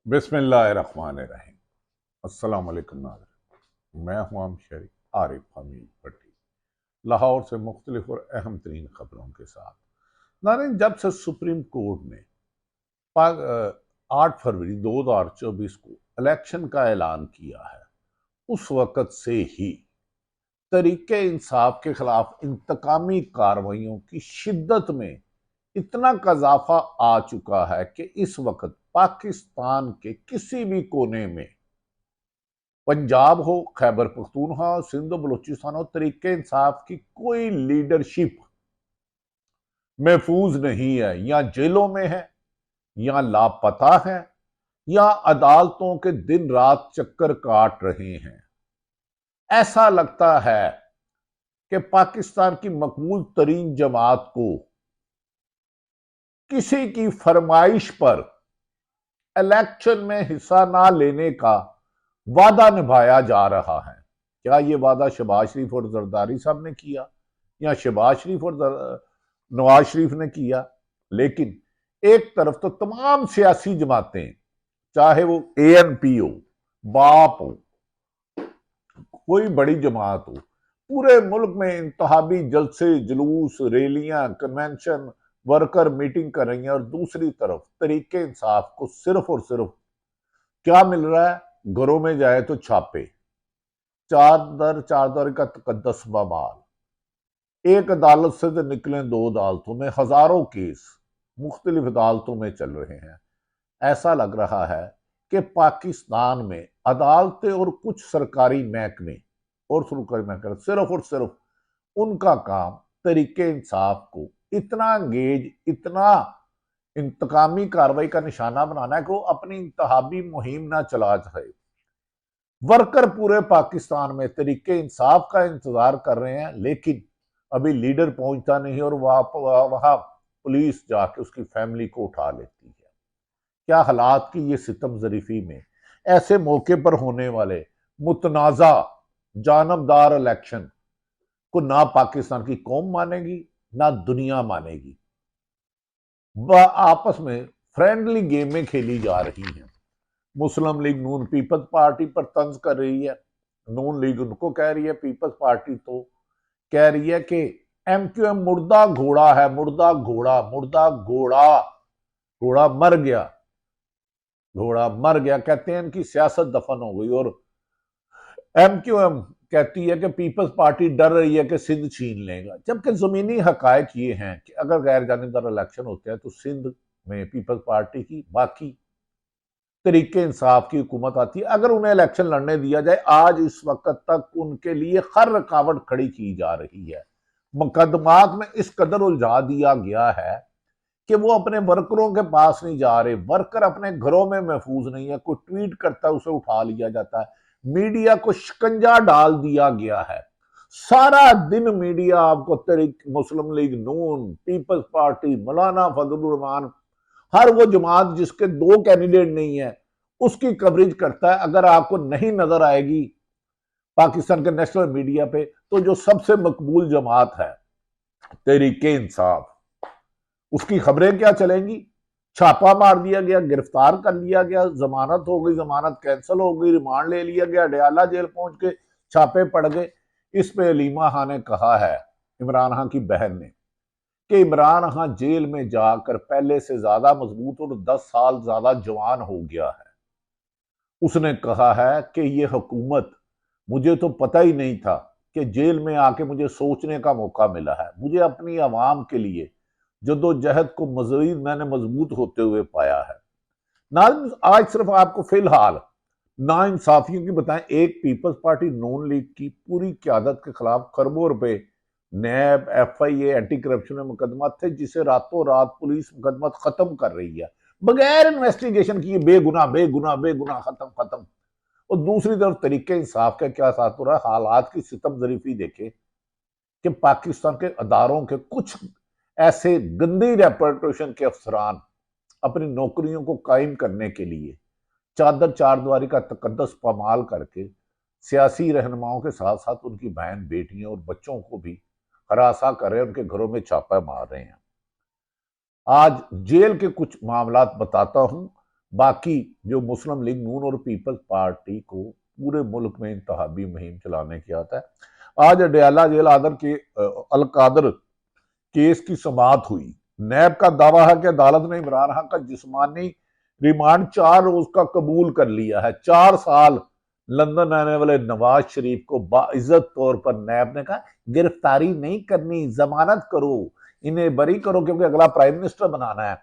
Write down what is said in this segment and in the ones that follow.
बिस्मिल्लाहिर्रहमानिर्रहीम। अस्सलाम वालेकुम नाज़रीन, मैं हूं शरीफ आरिफ हमीद भट्टी, लाहौर से मुख्तलिफ और अहम तरीन खबरों के साथ। नाज़रीन, जब से सुप्रीम कोर्ट ने 8 फरवरी 2024 को इलेक्शन का ऐलान किया है, उस वक़्त से ही तरीके इंसाफ के खिलाफ इंतकामी कार्रवाइयों की शिद्दत में इतना कजाफा आ चुका है कि इस वक्त पाकिस्तान के किसी भी कोने में, पंजाब हो, खैबर पख्तूनख्वा हो, सिंध बलूचिस्तान हो, तरीके इंसाफ की कोई लीडरशिप महफूज नहीं है। या जेलों में है, या लापता है, या अदालतों के दिन रात चक्कर काट रहे हैं। ऐसा लगता है कि पाकिस्तान की मकबूल तरीन जमात को किसी की फरमाइश पर इलेक्शन में हिस्सा ना लेने का वादा निभाया जा रहा है। क्या ये वादा शहबाज शरीफ और जरदारी साहब ने किया, या शहबाज शरीफ और नवाज शरीफ ने किया? लेकिन एक तरफ तो तमाम सियासी जमातें, चाहे वो ANP हो, बाप हो, कोई बड़ी जमात हो, पूरे मुल्क में इंतहाबी जलसे, जुलूस, रैलियां, कन्वेंशन, वर्कर मीटिंग कर रही हैं। और दूसरी तरफ तरीके इंसाफ को सिर्फ और सिर्फ क्या मिल रहा है? घरों में जाए तो छापे, चादर चादर का तकद्दस बमाल। एक अदालत से तो निकले 2 अदालतों में, हजारों केस मुख्तलिफ अदालतों में चल रहे हैं। ऐसा लग रहा है कि पाकिस्तान में अदालतें और कुछ सरकारी महकमे सिर्फ और सिर्फ उनका काम तरीके इंसाफ को इतना अंगेज, इतना इंतकामी कार्रवाई का निशाना बनाना है कि वो अपनी इंतहाबी मुहिम ना चला सके। वर्कर पूरे पाकिस्तान में तरीके इंसाफ का इंतजार कर रहे हैं, लेकिन अभी लीडर पहुंचता नहीं और वहां पुलिस जाके उसकी फैमिली को उठा लेती है। क्या हालात की ये सितम जरीफी में ऐसे मौके पर होने वाले मुतनाजा जानबदार इलेक्शन को ना पाकिस्तान की कौम मानेगी, ना दुनिया मानेगी। वह आपस में फ्रेंडली गेमें खेली जा रही हैं। मुस्लिम लीग नून पीपल्स पार्टी पर तंज कर रही है, नून लीग उनको कह रही है, पीपल्स पार्टी तो कह रही है कि MQM मुर्दा घोड़ा है, मुर्दा घोड़ा, मुर्दा घोड़ा, घोड़ा मर गया, घोड़ा मर गया। कहते हैं इनकी सियासत दफन हो गई। और MQM कहती है कि पीपल्स पार्टी डर रही है कि सिंध छीन लेगा, जबकि जमीनी हकायक ये हैं कि अगर गैर जानिबदार इलेक्शन होते हैं तो सिंध में पीपल्स पार्टी की, बाकी तरीके इंसाफ की हुकूमत आती है। अगर उन्हें इलेक्शन लड़ने दिया जाए, आज इस वक्त तक उनके लिए हर रुकावट खड़ी की जा रही है। मुकदमात में इस कदर उलझा दिया गया है कि वो अपने वर्करों के पास नहीं जा रहे, वर्कर अपने घरों में महफूज नहीं है। कोई ट्वीट करता है, उसे उठा लिया जाता है। मीडिया को शिकंजा डाल दिया गया है। सारा दिन मीडिया आपको तरीक मुस्लिम लीग नून, पीपल्स पार्टी, मौलाना फजलुर रहमान, हर वो जमात जिसके 2 कैंडिडेट नहीं है, उसकी कवरेज करता है। अगर आपको नहीं नजर आएगी पाकिस्तान के नेशनल मीडिया पे, तो जो सबसे मकबूल जमात है तरीके इंसाफ, उसकी खबरें क्या चलेंगी? छापा मार दिया गया, गिरफ्तार कर लिया गया, जमानत हो गई, जमानत कैंसिल हो गई, रिमांड ले लिया गया, डयाला जेल पहुंच के छापे पड़ गए। इस पे अलीमा खां ने कहा है, इमरान खां की बहन ने, कि इमरान खां जेल में जाकर पहले से ज्यादा मजबूत और 10 साल ज्यादा जवान हो गया है। उसने कहा है कि ये हुकूमत, मुझे तो पता ही नहीं था कि जेल में आके मुझे सोचने का मौका मिला है। मुझे अपनी आवाम के लिए जद्दोजहद को मजीद मैंने मजबूत होते हुए पाया है। ना आज सिर्फ आपको फिलहाल ना इंसाफियों की बताएं, एक पीपल्स पार्टी नून लीग की पूरी क्यादत के खिलाफ खरबों रुपए नैब, FIA, एंटी करप्शन में मुकदमा थे, जिसे रातों रात पुलिस मुकदमा खत्म कर रही है बगैर इन्वेस्टिगेशन किए। बेगुना बेगुना बेगुना, खत्म खत्म। और दूसरी तरफ तरीके इंसाफ का क्या साथ हो रहा है? हालात की सितम जरीफी देखे कि पाकिस्तान के अदारों के कुछ ऐसे गंदी रेपुटेशन के अफसरान अपनी नौकरियों को कायम करने के लिए चादर चारदीवारी का तकद्दस पामाल करके सियासी रहनुमाओं के साथ साथ उनकी बहन, बेटियों और बच्चों को भी हरासा कर रहे हैं, उनके घरों में छापा मार रहे हैं। आज जेल के कुछ मामलात बताता हूं। बाकी जो मुस्लिम लीग नून और पीपल्स पार्टी को पूरे मुल्क में इंतहाबी मुहिम चलाने की आता है। आज अडयाला जेल आदर के अलकादर केस की समाअत हुई। नैब का दावा है कि अदालत ने इमरान खान का जिस्मानी रिमांड 4 रोज का कबूल कर लिया है। 4 साल लंदन आने वाले नवाज शरीफ को बाइज्जत तौर पर नैब ने कहा गिरफ्तारी नहीं करनी, जमानत करो, इन्हें बरी करो क्योंकि अगला प्राइम मिनिस्टर बनाना है।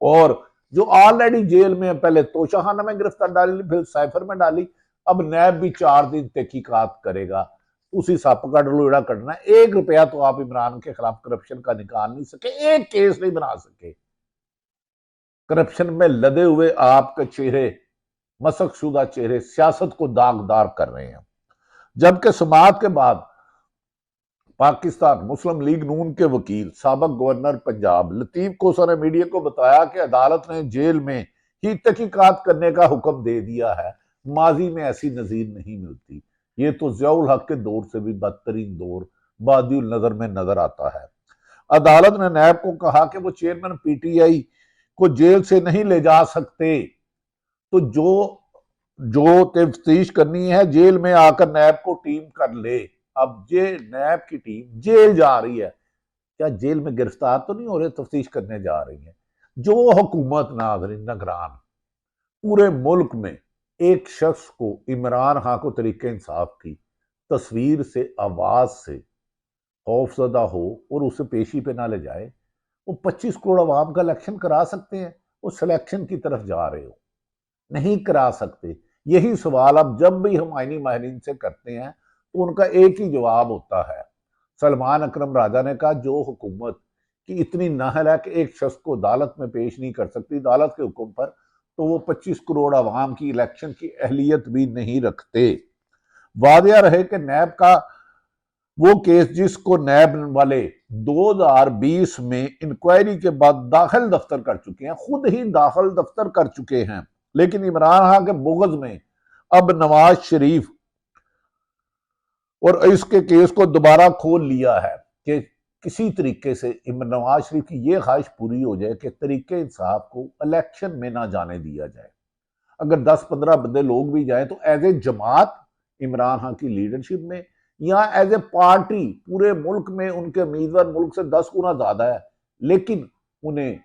और जो ऑलरेडी जेल में है, पहले तोशाखाना में गिरफ्तार डाली, फिर साइफर में डाली, अब नैब भी 4 दिन तहकीकात करेगा। उसी सप का डलोड़ा करना है। 1 रुपया तो आप इमरान के खिलाफ करप्शन का निकाल नहीं सके, एक केस नहीं बना सके। करप्शन में लदे हुए आपके चेहरे, मशकशुदा चेहरे सियासत को दागदार कर रहे हैं। जबकि समाअत के बाद पाकिस्तान मुस्लिम लीग नून के वकील साबिक गवर्नर पंजाब लतीफ कोसा ने मीडिया को बताया कि अदालत ने जेल में ही तहकीकात करने का हुक्म दे दिया है। माजी में ऐसी नजीर नहीं मिलती। ये तो जियाउल हक के दौर से भी बदतरीन दौर बादिउल नजर में नजर आता है। अदालत ने नैब को कहा कि वो चेयरमैन पीटीआई को जेल से नहीं ले जा सकते, तो जो जो तफ्तीश करनी है जेल में आकर नैब को टीम कर ले। अब ये नैब की टीम जेल जा रही है, क्या जेल में गिरफ्तार तो नहीं हो रहे, तफ्तीश करने जा रही है। जो हुकूमत नाज़रीन निगरान पूरे मुल्क में एक शख्स को, इमरान खान को तरीके इंसाफ की तस्वीर से, आवाज से खौफजदा हो और उसे पेशी पे ना ले जाए, वो 25 करोड़ आवाम का इलेक्शन करा सकते हैं? वो सिलेक्शन की तरफ जा रहे हो, नहीं करा सकते। यही सवाल अब जब भी हम आईनी माहिरीन से करते हैं तो उनका एक ही जवाब होता है। सलमान अकरम राजा ने कहा जो हुकूमत की इतनी नाहल है कि एक शख्स को अदालत में पेश नहीं कर सकती अदालत के हुक्म पर, तो वो 25 करोड़ आवाम की इलेक्शन की अहलियत भी नहीं रखते। वादिया रहे कि नैब का वो केस जिसको नैब वाले 2020 में इंक्वायरी के बाद दाखिल दफ्तर कर चुके हैं, खुद ही दाखिल दफ्तर कर चुके हैं, लेकिन इमरान खान के बुग़्ज़ में अब नवाज शरीफ और इसके केस को दोबारा खोल लिया है कि किसी तरीके से नवाज शरीफ की यह ख्वाहिश पूरी हो जाए कि तरीके इंसाफ को इलेक्शन में ना जाने दिया जाए। अगर 10-15 बंदे लोग भी जाए तो एज ए जमात इमरान खान की लीडरशिप में या एज ए पार्टी पूरे मुल्क में उनके उम्मीदवार मुल्क से 10 गुना ज्यादा है, लेकिन उन्हें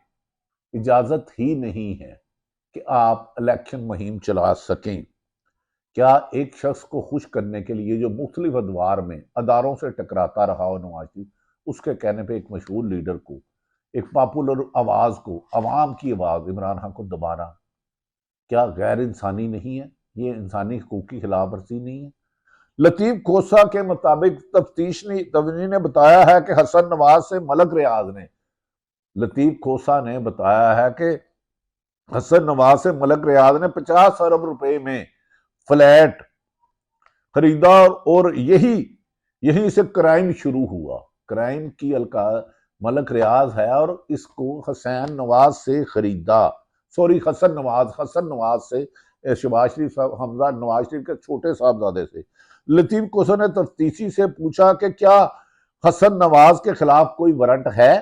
इजाजत ही नहीं है कि आप इलेक्शन मुहिम चला सकें। क्या एक शख्स को खुश करने के लिए जो मुख्तलिफ अदवार में अदारों से टकराता रहा हो नवाज शरीफ, उसके कहने पे एक मशहूर लीडर को, एक पॉपुलर आवाज को, अवाम की आवाज इमरान खान को दबाना क्या गैर इंसानी नहीं है? ये इंसानी हकूक की खिलाफ वर्जी नहीं है? लतीफ खोसा के मुताबिक तफ्तीशी ने बताया है कि हसन नवाज से मलक रियाज ने, लतीफ खोसा ने बताया है कि हसन नवाज से मलक रियाज ने 50 अरब रुपए में फ्लैट खरीदा और यही से क्राइम शुरू हुआ। क्राइम की अलका मलक रियाज है और इसको हसैन नवाज से खरीदा, सॉरी हसन नवाज से, शहबाज शरीफ साहब, हमजा नवाज शरीफ के छोटे साहबजादे से। लतीफ कोसा ने तफ्तीशी से पूछा कि क्या हसन नवाज के खिलाफ कोई वारंट है?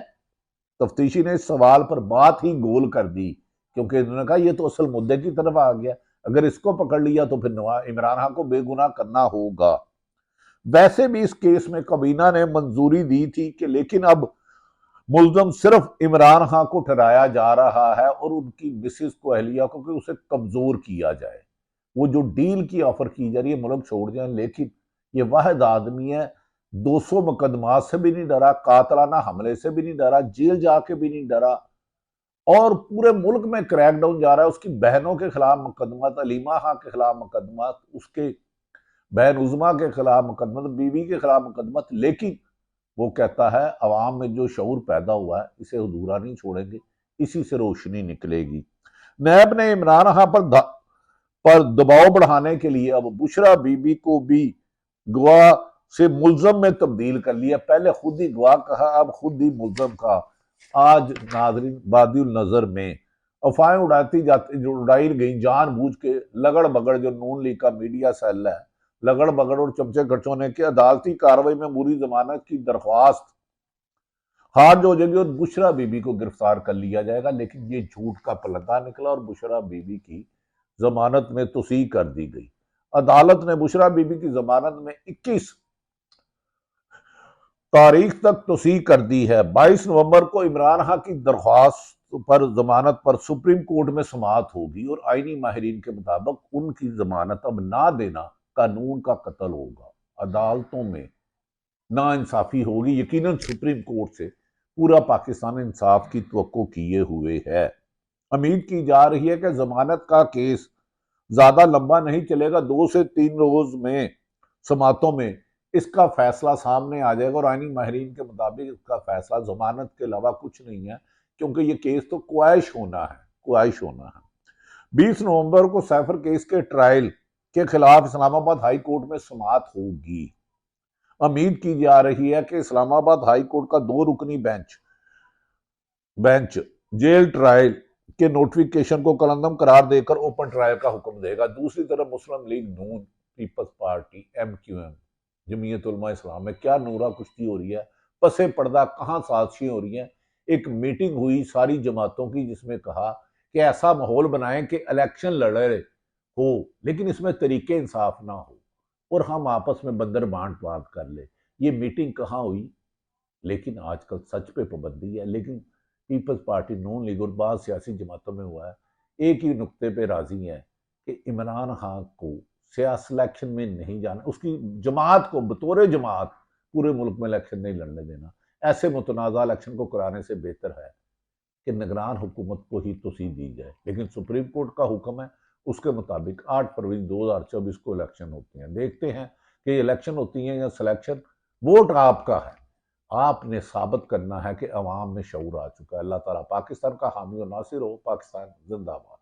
तफ्तीशी ने इस सवाल पर बात ही गोल कर दी, क्योंकि इन्होंने कहा यह तो असल मुद्दे की तरफ आ गया, अगर इसको पकड़ लिया तो फिर इमरान खान को बेगुनाह करना होगा। वैसे भी इस केस में काबीना ने मंजूरी दी थी कि लेकिन अब मुल्जम सिर्फ इमरान खान को ठहराया जा रहा है और उनकी मिसिस को, अहलिया को, कि उसे कमजोर किया जाए। वो जो डील की ऑफर की जा रही है मुल्क छोड़ जाए, लेकिन ये वाहिद आदमी है 200 मुकदमात से भी नहीं डरा, कातलाना हमले से भी नहीं डरा, जेल जाके भी नहीं डरा, और पूरे मुल्क में क्रैकडाउन जा रहा है। उसकी बहनों के खिलाफ मुकदमा, अलीमा खान के खिलाफ मुकदमा, उसके बहन उज़मा के खिलाफ मुकदमा, बीवी के खिलाफ मुकदमा, लेकिन वो कहता है अवाम में जो शऊर पैदा हुआ है इसे अधूरा नहीं छोड़ेंगे, इसी से रोशनी निकलेगी। नैब ने इमरान खान पर दबाव बढ़ाने के लिए अब बुशरा बीबी को भी गवाह से मुल्जम में तब्दील कर लिया। पहले खुद ही गवाह कहा, अब खुद ही मुल्जम कहा। आज नाजरीन बादिउल नजर में अफवाहें उड़ाई गई जानबूझ के, लगड़ बगड़ जो नून लीग का मीडिया सेल है, लगड़ बगड़ और चमचे खर्चों ने की अदालती कार्रवाई में मुरी जमानत की दरख्वास्त हार जो हो जाएगी और बुशरा बीबी को गिरफ्तार कर लिया जाएगा। लेकिन ये झूठ का पलंदा निकला और बुशरा बीबी की जमानत में तोसीह कर दी गई। अदालत ने बुशरा बीबी की जमानत में 21 तारीख तक तोसीह कर दी है। 22 नवंबर को इमरान खान की दरख्वास्त पर जमानत पर सुप्रीम कोर्ट में समाअत होगी और आईनी माहिरीन के मुताबिक उनकी जमानत अब ना देना कानून का कत्ल होगा। अदालतों में नाइंसाफी होगी। यकीनन सुप्रीम कोर्ट से पूरा पाकिस्तान इंसाफ की तवक्को किए हुए है। उम्मीद की जा रही है कि जमानत का केस ज्यादा लंबा नहीं चलेगा। 2 से 3 रोज में समातों में इसका फैसला सामने आ जाएगा और आईनी माहिरीन के मुताबिक इसका फैसला जमानत के अलावा कुछ नहीं है, क्योंकि ये केस तो क्वाइश होना है, क्वाइश होना है। 20 नवंबर को सैफर केस के ट्रायल के खिलाफ इस्लामाबाद हाई कोर्ट में समाअत होगी। उम्मीद की जा रही है कि इस्लामाबाद हाई कोर्ट का 2 रुकनी बेंच जेल ट्रायल के नोटिफिकेशन को कलंदम करार देकर ओपन ट्रायल का हुक्म देगा। दूसरी तरफ मुस्लिम लीग नून, peoples party, MQM, Jamiat Ulama इस्लाम में क्या नूरा कुश्ती हो रही है, पसे पर्दा कहां साजिशें हो रही हैं। एक मीटिंग हुई सारी जमातों की जिसमें कहा कि ऐसा माहौल बनाएं कि इलेक्शन लड़ रहे हो लेकिन इसमें तरीके इंसाफ ना हो और हम आपस में बंदर बांट बात कर ले। ये मीटिंग कहाँ हुई? लेकिन आजकल सच पे पाबंदी है। लेकिन पीपल्स पार्टी, नून लीग और बाद सियासी जमातों में हुआ है, एक ही नुक्ते पे राजी है कि इमरान खान को सियासी इलेक्शन में नहीं जाना, उसकी जमात को बतौर जमात पूरे मुल्क में इलेक्शन नहीं लड़ने देना। ऐसे मुतनाज़ा इलेक्शन को कराने से बेहतर है कि निगरान हुकूमत को ही तोसीह दी जाए। लेकिन सुप्रीम कोर्ट का हुक्म है, उसके मुताबिक 8 फरवरी 2024 को इलेक्शन होती हैं। देखते हैं कि इलेक्शन होती हैं या सिलेक्शन। वोट आपका है, आपने साबित करना है कि अवाम में शऊर आ चुका है। अल्लाह ताला पाकिस्तान का हामी और नासिर हो। पाकिस्तान जिंदाबाद।